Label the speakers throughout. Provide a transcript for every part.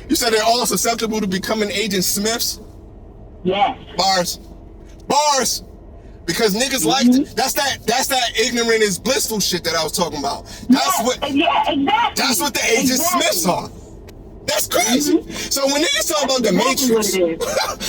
Speaker 1: You said they're all susceptible to becoming Agent Smiths?
Speaker 2: Yes.
Speaker 1: Bars. Because niggas like that's that ignorant is blissful shit that I was talking about. Exactly. That's what the Agent Smiths are. That's crazy. So when niggas talk about the Matrix,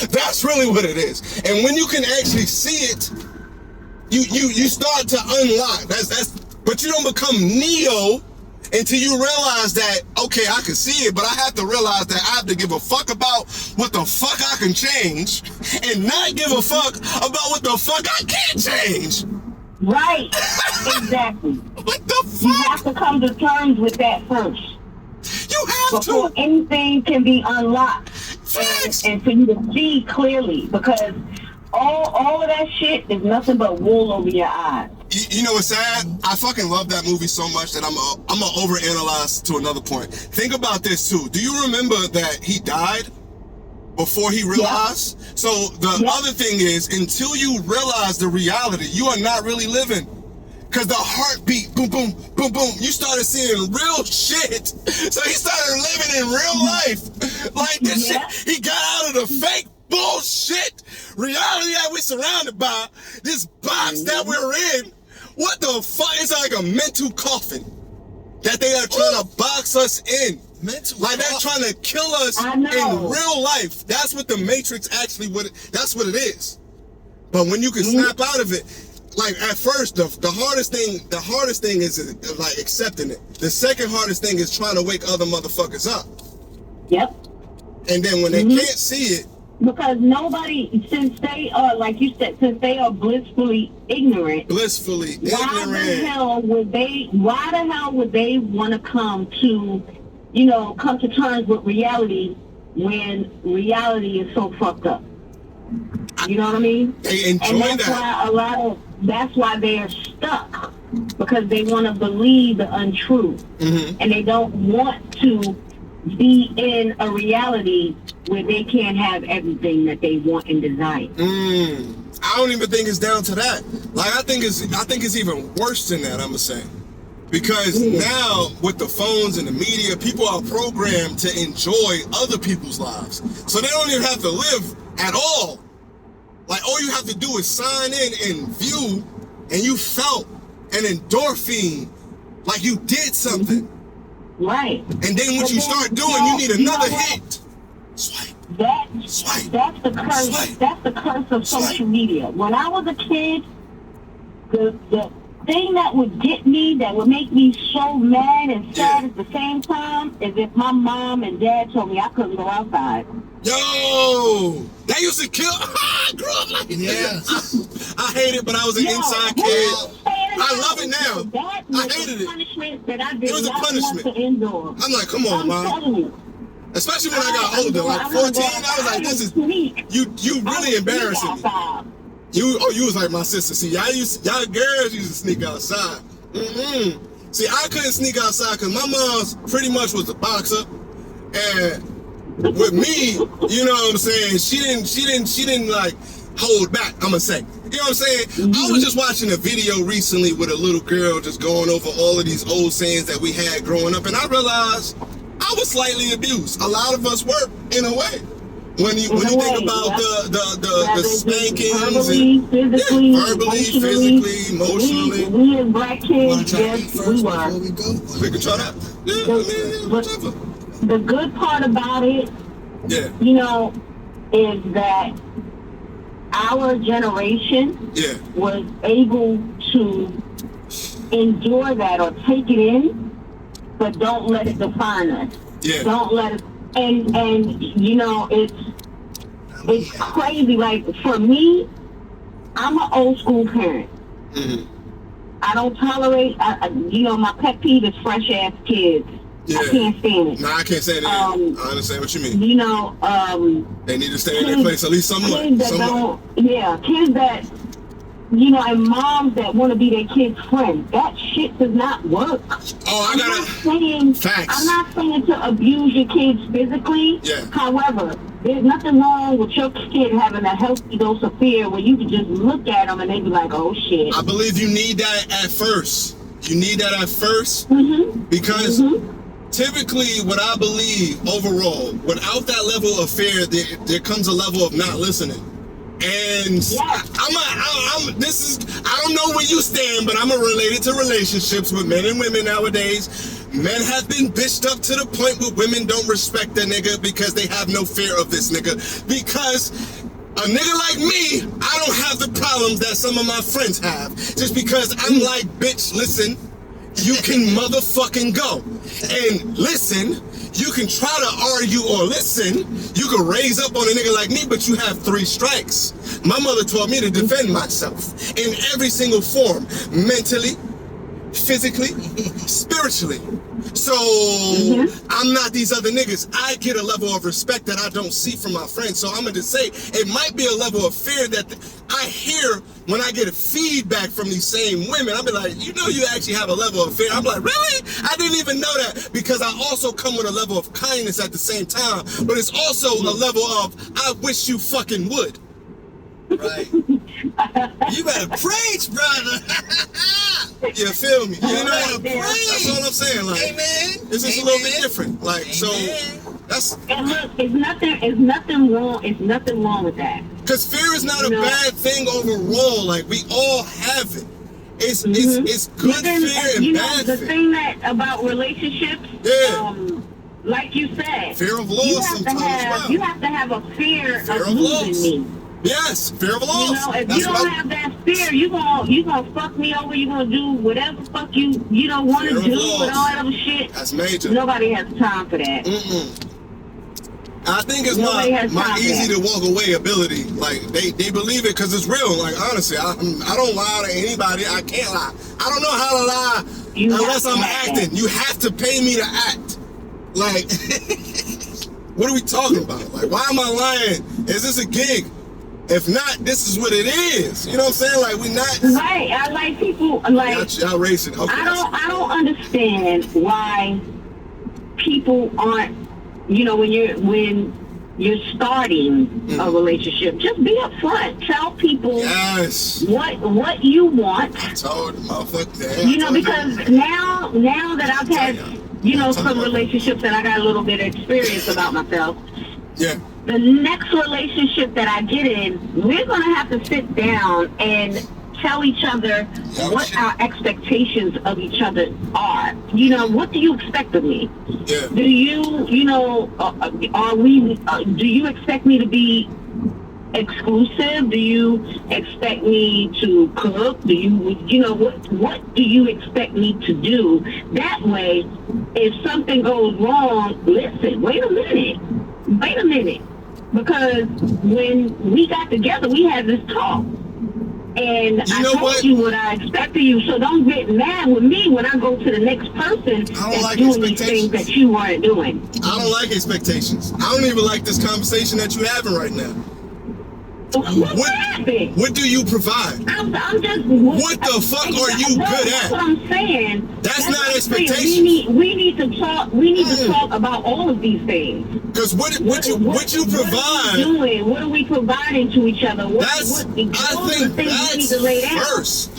Speaker 1: that's really what it is. And when you can actually see it, you start to unlock. But you don't become Neo until you realize that, okay, I can see it, but I have to realize that I have to give a fuck about what the fuck I can change and not give a fuck about what the fuck I can't change.
Speaker 2: Right. Exactly.
Speaker 1: What the fuck?
Speaker 2: You have to come to terms with that first.
Speaker 1: You have
Speaker 2: before
Speaker 1: to.
Speaker 2: anything can be unlocked.
Speaker 1: Facts.
Speaker 2: And for you to see clearly, because all of that shit is nothing but wool over your eyes.
Speaker 1: You know what's sad? I fucking love that movie so much that I'm gonna overanalyze to another point. Think about this too. Do you remember that he died before he realized? Yeah. So the other thing is, until you realize the reality, you are not really living. Cause the heartbeat, boom, boom, boom, boom, you started seeing real shit. So he started living in real life. Like this shit, he got out of the fake bullshit reality that we're surrounded by, this box that we're in. What the fuck? It's like a mental coffin that they are trying to box us in. Like they're trying to kill us in real life. That's what the Matrix actually, that's what it is. But when you can snap out of it, like at first, the hardest thing is like accepting it. The second hardest thing is trying to wake other motherfuckers up.
Speaker 2: Yep.
Speaker 1: And then when they can't see it,
Speaker 2: because nobody, since they are, like you said, since they are blissfully ignorant. Why the hell would they want to come to terms with reality when reality is so fucked up? You know what I mean?
Speaker 1: They enjoy that.
Speaker 2: That's why they are stuck, because they want to believe the untruth, and they don't want to be in a reality where they can't have everything that they want and desire.
Speaker 1: I don't even think it's down to that. Like I think it's even worse than that. I'm gonna say, because now with the phones and the media, people are programmed to enjoy other people's lives, so they don't even have to live at all. Like all you have to do is sign in and view, and you felt an endorphin, like you did something.
Speaker 2: Right.
Speaker 1: And then what you start doing, you need another hit. Swipe.
Speaker 2: That's the curse. Swipe. That's the curse of social media. When I was a kid, the thing that would get me, that would make me so mad and sad at the same time, is if my mom and dad told me I couldn't go outside.
Speaker 1: Yo, that used to kill. I grew up like I hate it, but I was an inside kid. I love it now. I hated it.
Speaker 2: Punishment that I did.
Speaker 1: It was a punishment.
Speaker 2: I'm
Speaker 1: like, come on, Mom. Especially when I got older, like 14, I was like, this is you really embarrassing me. You was like my sister. See, y'all girls used to sneak outside. See, I couldn't sneak outside because my mom's pretty much was a boxer, and with me, you know what I'm saying, she didn't like hold back, I'm gonna say. You know what I'm saying? I was just watching a video recently with a little girl just going over all of these old sayings that we had growing up, and I realized I was slightly abused. A lot of us were, in a way. When you think about the spankings, verbally, physically, emotionally.
Speaker 2: We as black kids, we were.
Speaker 1: We can try that. Whichever.
Speaker 2: The good part about it, is that our generation was able to endure that or take it in, but don't let it define us. Don't let it. And it's crazy. Like for me, I'm an old school parent. I don't tolerate. My pet peeve is fresh ass kids. I can't stand it.
Speaker 1: No, I can't stand it. I understand what you mean.
Speaker 2: They
Speaker 1: need to stay in their place at least somewhat.
Speaker 2: Kids that, and moms that want to be their kids' friends. That shit does not work. I'm not saying to abuse your kids physically. However, there's nothing wrong with your kid having a healthy dose of fear where you can just look at them and they be like, oh shit.
Speaker 1: I believe you need that at first. You need that at first because typically, what I believe overall, without that level of fear, there comes a level of not listening. And I don't know where you stand, but I'm related to relationships with men and women nowadays. Men have been bitched up to the point where women don't respect the nigga because they have no fear of this nigga. Because a nigga like me, I don't have the problems that some of my friends have. Just because I'm like, bitch, listen, you can motherfucking go. And listen, you can try to argue or listen. You can raise up on a nigga like me, but you have 3 strikes. My mother taught me to defend myself in every single form. Mentally, physically, spiritually. So I'm not these other niggas. I get a level of respect that I don't see from my friends. So I'm going to say it might be a level of fear that I hear when I get a feedback from these same women. I'll be like, you know, you actually have a level of fear. I'm like, really? I didn't even know that, because I also come with a level of kindness at the same time. But it's also a level of, I wish you fucking would. Right. You better preach, brother. You feel me? You know, that's all I'm saying. Like, amen. It's just a little bit different. Like, amen. So that's. And look,
Speaker 2: it's nothing wrong. It's nothing wrong with that.
Speaker 1: Because fear is not a bad thing overall. Like, we all have it. It's good fear and bad fear.
Speaker 2: The thing that about relationships. Like you said,
Speaker 1: fear of loss sometimes as well.
Speaker 2: You have to have a fear of losing me.
Speaker 1: Yes, fear of loss.
Speaker 2: You know, if you don't have that fear, you gonna fuck me over. You gonna do whatever fuck you don't want to do with all that other shit.
Speaker 1: That's major.
Speaker 2: Nobody has time for that.
Speaker 1: I think it's my easy to walk away ability. Like they believe it because it's real. Like honestly, I don't lie to anybody. I can't lie. I don't know how to lie unless I'm acting. You have to pay me to act. Like, what are we talking about? Like, why am I lying? Is this a gig? If not, this is what it is. You know what I'm saying? Like, we not
Speaker 2: right. I like people like
Speaker 1: y'all racing. Okay,
Speaker 2: I don't understand why people aren't. You know, when you're starting a relationship, just be upfront. Tell people what you want.
Speaker 1: I told the motherfucker that.
Speaker 2: You know, because now that I've had some relationships and I got a little bit of experience about myself.
Speaker 1: Yeah.
Speaker 2: The next relationship that I get in, we're going to have to sit down and tell each other what our expectations of each other are. You know, what do you expect of me?
Speaker 1: Yeah.
Speaker 2: Do you, do you expect me to be exclusive? Do you expect me to cook? Do what do you expect me to do? That way, if something goes wrong, listen, wait a minute. Because when we got together, we had this talk. And I told you what I expect of you. So don't get mad with me when I go to the next person that's doing these things that you weren't doing.
Speaker 1: I don't like expectations. I don't even like this conversation that you're having right now. What do you provide?
Speaker 2: I'm just.
Speaker 1: What the fuck are you good at?
Speaker 2: That's what I'm saying.
Speaker 1: That's not expectations.
Speaker 2: We need to talk. We need to talk about all of these things.
Speaker 1: Because what you provide?
Speaker 2: What are we doing? What are we providing to each other?
Speaker 1: I think that's first.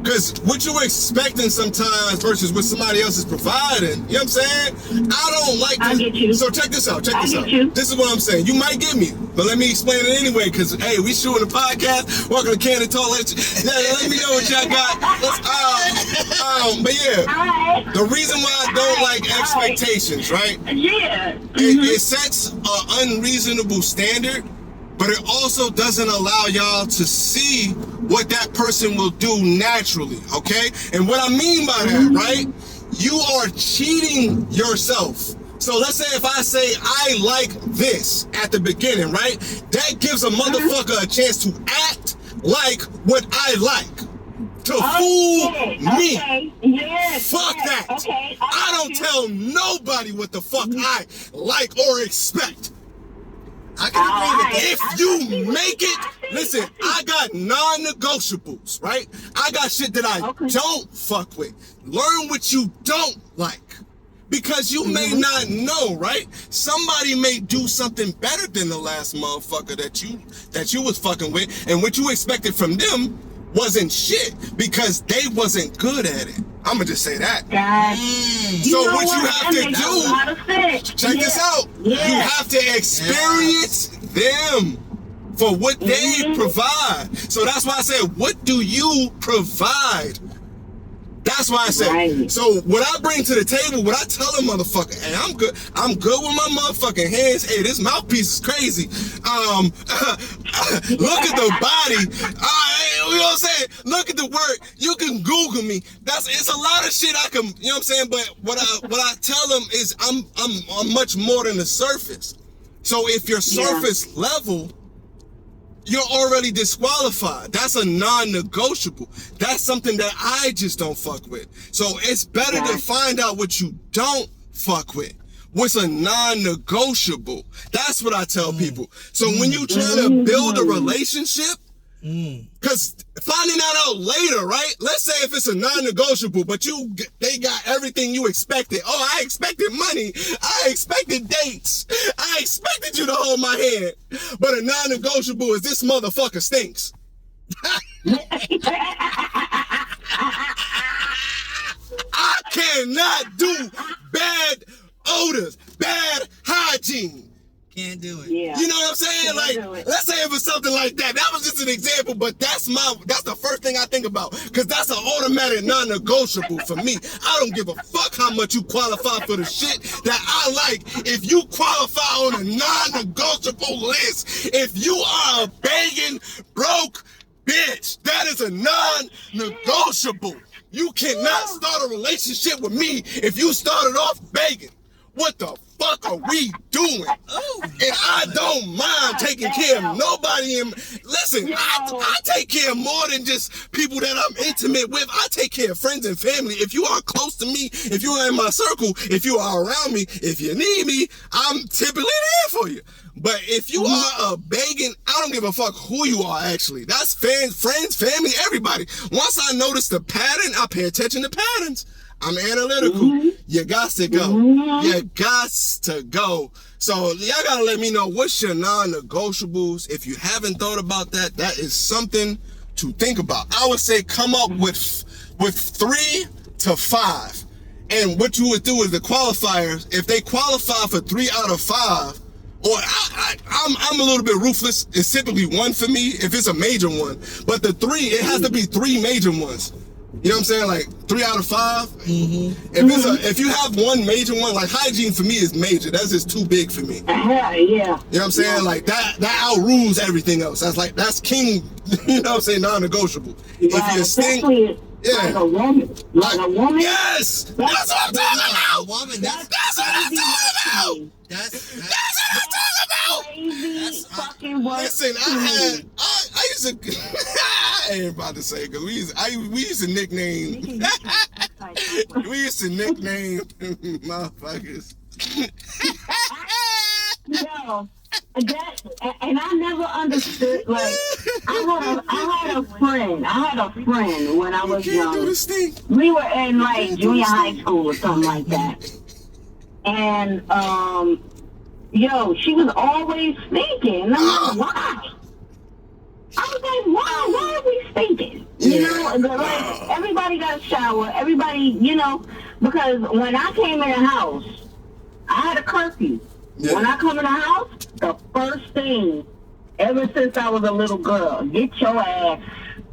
Speaker 1: Because what you're expecting sometimes versus what somebody else is providing, you know what I'm saying? I don't like this.
Speaker 2: I get you.
Speaker 1: So check this out.
Speaker 2: You.
Speaker 1: This is what I'm saying. You might get me, but let me explain it anyway, because, hey, we shooting a podcast. Welcome to Candid Talk. Let me know what y'all got. But yeah, the reason why I don't like expectations, right?
Speaker 2: Yeah.
Speaker 1: It sets an unreasonable standard, but it also doesn't allow y'all to see what that person will do naturally, okay? And what I mean by that, right? You are cheating yourself. So let's say if I say I like this at the beginning, right? That gives a motherfucker a chance to act like what I like. To fool me.
Speaker 2: Yes,
Speaker 1: fuck that.
Speaker 2: Okay.
Speaker 1: I don't tell nobody what the fuck I like or expect. I can agree with that. If you make it, listen, I got non-negotiables, right? I got shit that I don't fuck with. Learn what you don't like. Because you may not know, right? Somebody may do something better than the last motherfucker that you was fucking with, and what you expected from them wasn't shit because they wasn't good at it. I'm gonna just say that. So what you have to do, check this out. You have to experience them for what they provide. So that's why I said, what do you provide? That's why I said, so what I bring to the table, what I tell a motherfucker, hey, I'm good with my motherfucking hands. Hey, this mouthpiece is crazy. Look at the body. You know what I'm saying? Look at the work. You can Google me. It's a lot of shit I can, you know what I'm saying? But what I tell them is I'm much more than the surface. So if you're surface level, you're already disqualified. That's a non-negotiable. That's something that I just don't fuck with. So it's better to find out what you don't fuck with. What's a non-negotiable? That's what I tell people. So when you try to build a relationship, because finding that out later, right? Let's say if it's a non-negotiable, but they got everything you expected. Oh, I expected money. I expected dates. I expected you to hold my hand. But a non-negotiable is this motherfucker stinks. I cannot do bad odors, bad hygiene.
Speaker 3: Can't do it.
Speaker 1: You know what I'm saying? Like, let's say if it's something like that. That was just an example, but that's the first thing I think about. Because that's an automatic non-negotiable for me. I don't give a fuck how much you qualify for the shit that I like. If you qualify on a non-negotiable list, if you are a begging, broke bitch, that is a non-negotiable. You cannot start a relationship with me if you started off begging. What the fuck are we doing? And I don't mind taking care of nobody. Listen, I take care of more than just people that I'm intimate with. I take care of friends and family. If you are close to me, if you are in my circle, if you are around me, if you need me, I'm typically there for you. But if you are a begging, I don't give a fuck who you are, actually. That's friends, family, everybody. Once I notice the pattern, I pay attention to patterns. I'm analytical. You got to go. You got to go. So y'all got to let me know what's your non-negotiables. If you haven't thought about that, that is something to think about. I would say come up with 3 to 5. And what you would do is the qualifiers, if they qualify for 3 out of 5, or I'm a little bit ruthless. It's typically 1 for me if it's a major one. But the 3, it has to be 3 major ones. You know what I'm saying? Like 3 out of 5. If you have 1 major one, like hygiene for me is major. That's just too big for me. You know what I'm saying? Like that outrules everything else. That's king. You know what I'm saying? Non-negotiable. If you stink, like a woman. Like a woman. Yes, that's what I'm talking about. A woman. That's what I'm talking about. That's what I'm talking about.
Speaker 2: Crazy fucking work.
Speaker 1: Listen, I used to. I ain't about to say because we used to nickname. We used to nickname motherfuckers.
Speaker 2: Yo, and I never understood. Like I had a friend when I was young. We were in like junior high school or something like that, and yo, she was always stinking. And I'm like, why? I was like, why are we stinking? You know, like everybody got a shower. Everybody, you know, because when I came in the house, I had a curfew. When I come in the house, the first thing, ever since I was a little girl, get your ass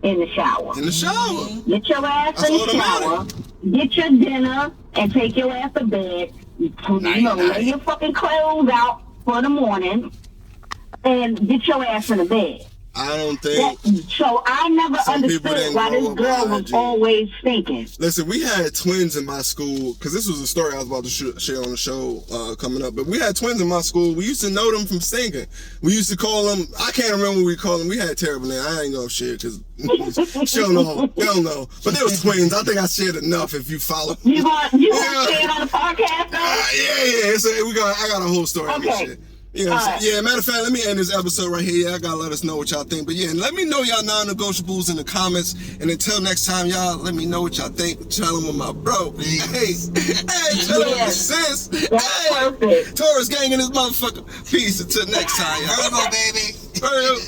Speaker 2: in the shower.
Speaker 1: In the shower.
Speaker 2: Get your ass in the shower. Get your dinner and take your ass to bed. You know, lay your fucking clothes out for the morning and get your ass in the bed.
Speaker 1: I don't think.
Speaker 2: So I never understood why this girl was always stinking.
Speaker 1: Listen, we had twins in my school, because this was a story I was about to share on the show coming up, but we had twins in my school. We used to know them from stinking. We used to call them, I can't remember what we called them. We had terrible names. I ain't gonna share because she don't know. They don't know. But they was twins. I think I shared enough if you follow.
Speaker 2: You want to share it on the podcast?
Speaker 1: Yeah. So I got a whole story on this shit. You know what I'm saying? Yeah, matter of fact, let me end this episode right here. Yeah, I gotta let us know what y'all think. But yeah, let me know y'all non-negotiables in the comments. And until next time, y'all, let me know what y'all think. Challenge with my bro. Hey, challenge with sis. Hey, Taurus gang in this motherfucker. Peace until next time, y'all.
Speaker 3: Virgo, baby.
Speaker 1: Virgo.